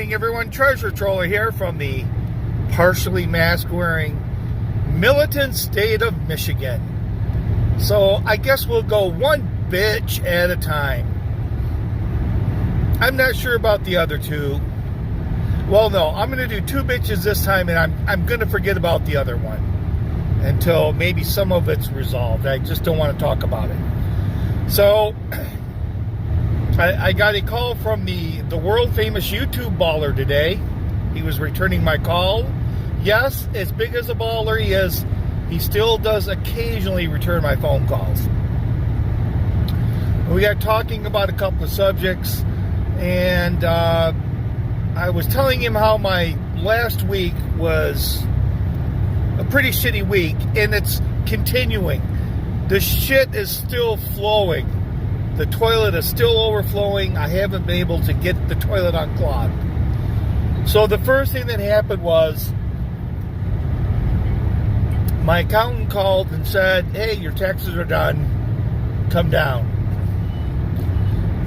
morning, everyone. Treasure Troller here from the partially mask-wearing militant state of Michigan. So I guess we'll go one bitch at a time. I'm not sure about the other two. Well, no, I'm going to do two bitches this time, and I'm going to forget about the other one until maybe some of it's resolved. I just don't want to talk about it. So I got a call from the world-famous YouTube baller today. He was returning my call. Yes, as big as a baller he is, he still does occasionally return my phone calls. We got talking about a couple of subjects, and I was telling him how my last week was a pretty shitty week, and it's continuing. The shit is still flowing. The toilet is still overflowing. I haven't been able to get the toilet unclogged. So the first thing that happened was my accountant called and said, hey, your taxes are done. Come down.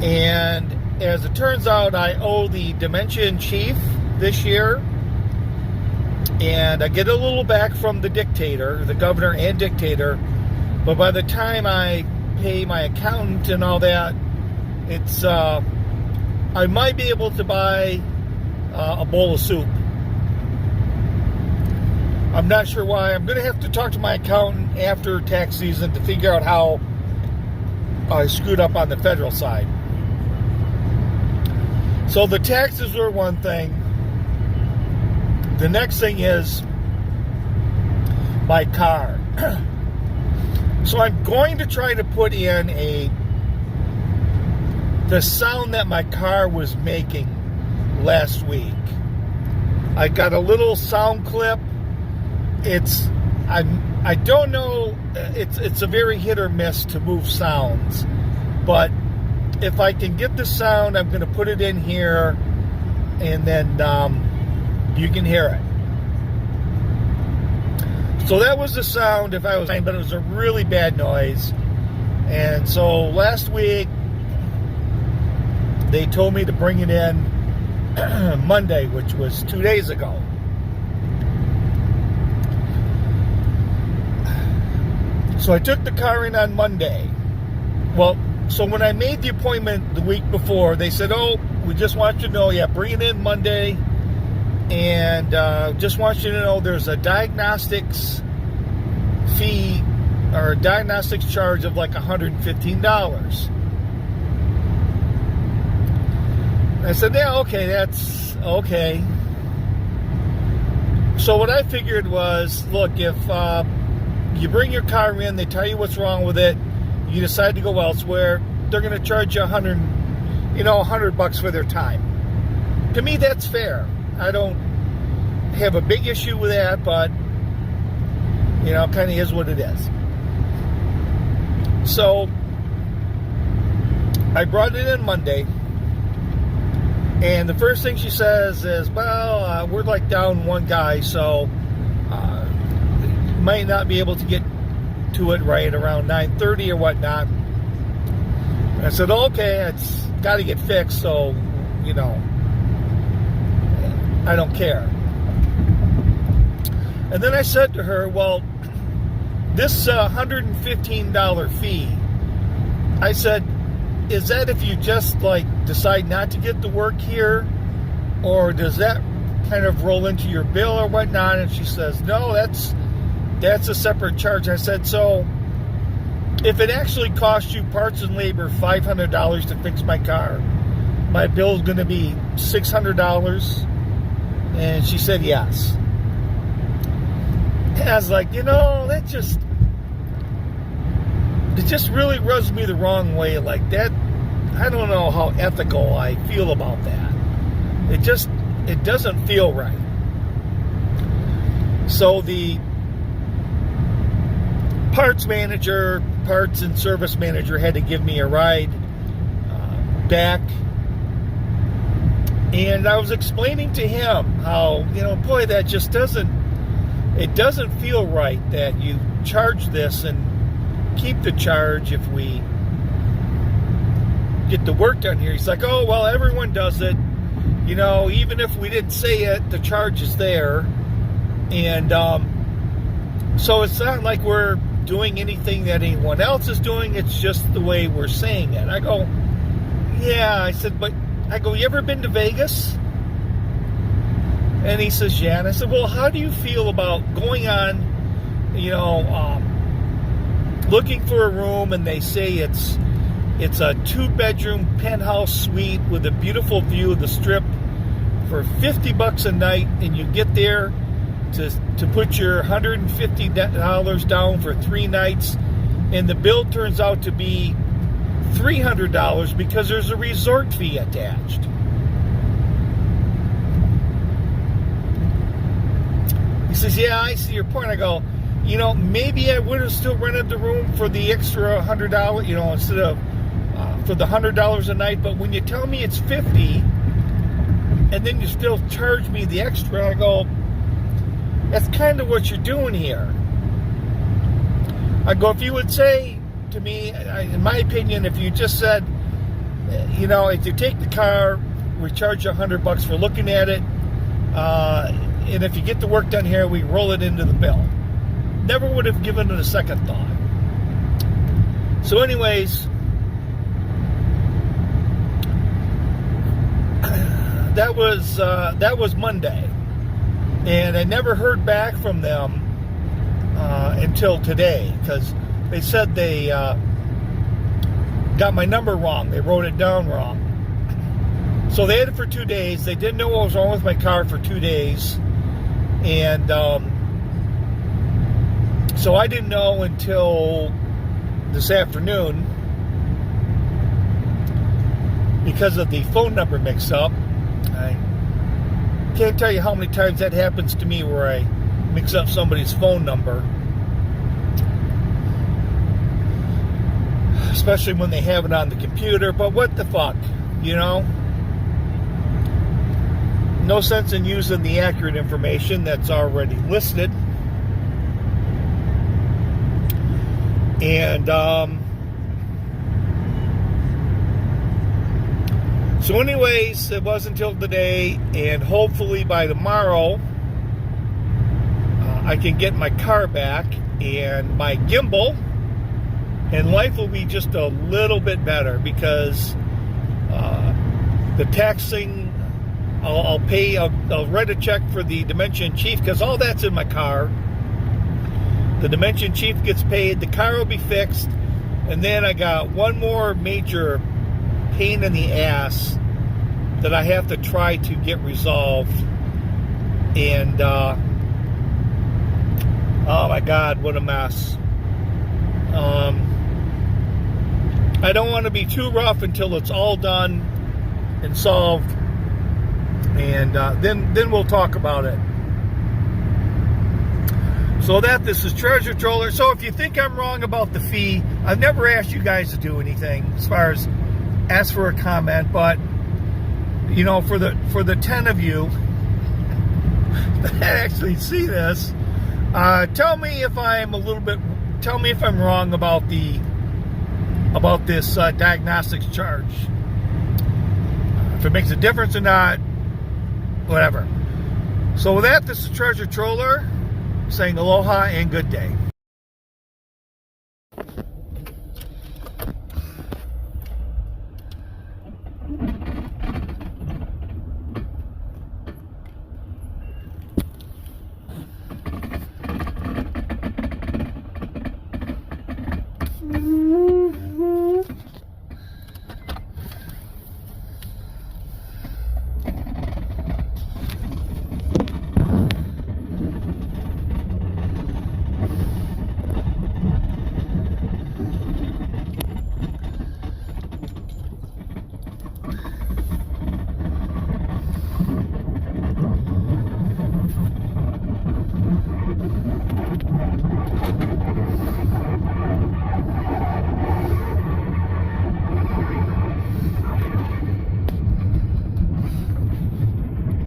And as it turns out, I owe the dementia in chief this year. And I get a little back from the dictator, the governor and dictator. But by the time I pay my accountant and all that, it's I might be able to buy a bowl of soup. I'm not sure why. I'm going to have to talk to my accountant after tax season to figure out how I screwed up on the federal side. So the taxes were one thing. The next thing is my car. So I'm going to try to put in the sound that my car was making last week. I got a little sound clip. I don't know. It's a very hit or miss to move sounds, but if I can get the sound, I'm going to put it in here, and then you can hear it. So that was the sound, if I was saying, but it was a really bad noise. And so last week, they told me to bring it in Monday, which was 2 days ago. So I took the car in on Monday. Well, so when I made the appointment the week before, they said, oh, we just want you to know, bring it in Monday. And just want you to know there's a diagnostics fee or a diagnostics charge of like $115. I said, yeah, okay, that's okay. So what I figured was, look, if you bring your car in, they tell you what's wrong with it, you decide to go elsewhere, they're going to charge you $100 for their time. To me, that's fair. I don't have a big issue with that, but kind of is what it is. So I brought it in Monday, and the first thing she says is, well, we're like down one guy, so might not be able to get to it right around 9:30 or whatnot. And I said, okay, it's got to get fixed, so I don't care. And then I said to her, well, this $115 fee, I said, is that if you just decide not to get the work here, or does that kind of roll into your bill or whatnot? And she says, no, that's a separate charge. I said, so if it actually costs you parts and labor $500 to fix my car, my bill's going to be $600? And she said yes. And I was like, it just really rubs me the wrong way like that. I don't know how ethical I feel about that. It doesn't feel right. So the parts and service manager had to give me a ride back. And I was explaining to him how, boy, that just doesn't feel right that you charge this and keep the charge if we get the work done here. He's like, oh, well, everyone does it. even if we didn't say it, the charge is there. And so it's not like we're doing anything that anyone else is doing. It's just the way we're saying it. I go, yeah. I said, you ever been to Vegas? And he says, yeah. And I said, well, how do you feel about going on, looking for a room, and they say it's a 2-bedroom penthouse suite with a beautiful view of the Strip for $50 a night, and you get there to put your $150 down for 3 nights, and the bill turns out to be $300 because there's a resort fee attached. He says, yeah, I see your point. I go, maybe I would have still rented the room for the extra $100, instead of for the $100 a night. But when you tell me it's $50, and then you still charge me the extra, I go, that's kind of what you're doing here. I go, if you would say to me, in my opinion, if you just said, if you take the car, we charge you $100 for looking at it, and if you get the work done here, we roll it into the bill. Never would have given it a second thought. So anyways, that was Monday, and I never heard back from them until today, because they said they got my number wrong. They wrote it down wrong. So they had it for 2 days. They didn't know what was wrong with my car for 2 days. And so I didn't know until this afternoon, because of the phone number mix-up. I can't tell you how many times that happens to me, where I mix up somebody's phone number, especially when they have it on the computer. But what the fuck, no sense in using the accurate information that's already listed. And so anyways, it wasn't until today, and hopefully by tomorrow I can get my car back and my gimbal, and life will be just a little bit better, because the taxing, I'll write a check for the Dimension Chief, because all that's in my car. The Dimension Chief gets paid, the car will be fixed, and then I got one more major pain in the ass that I have to try to get resolved. And oh my God, what a mess. I don't want to be too rough until it's all done and solved, and then we'll talk about it. So this is Treasure Troller. So if you think I'm wrong about the fee, I've never asked you guys to do anything as far as ask for a comment, but for the 10 of you that actually see this, tell me if I'm wrong about this diagnostics charge. If it makes a difference or not, whatever. So with that, this is Treasure Troller saying aloha and good day.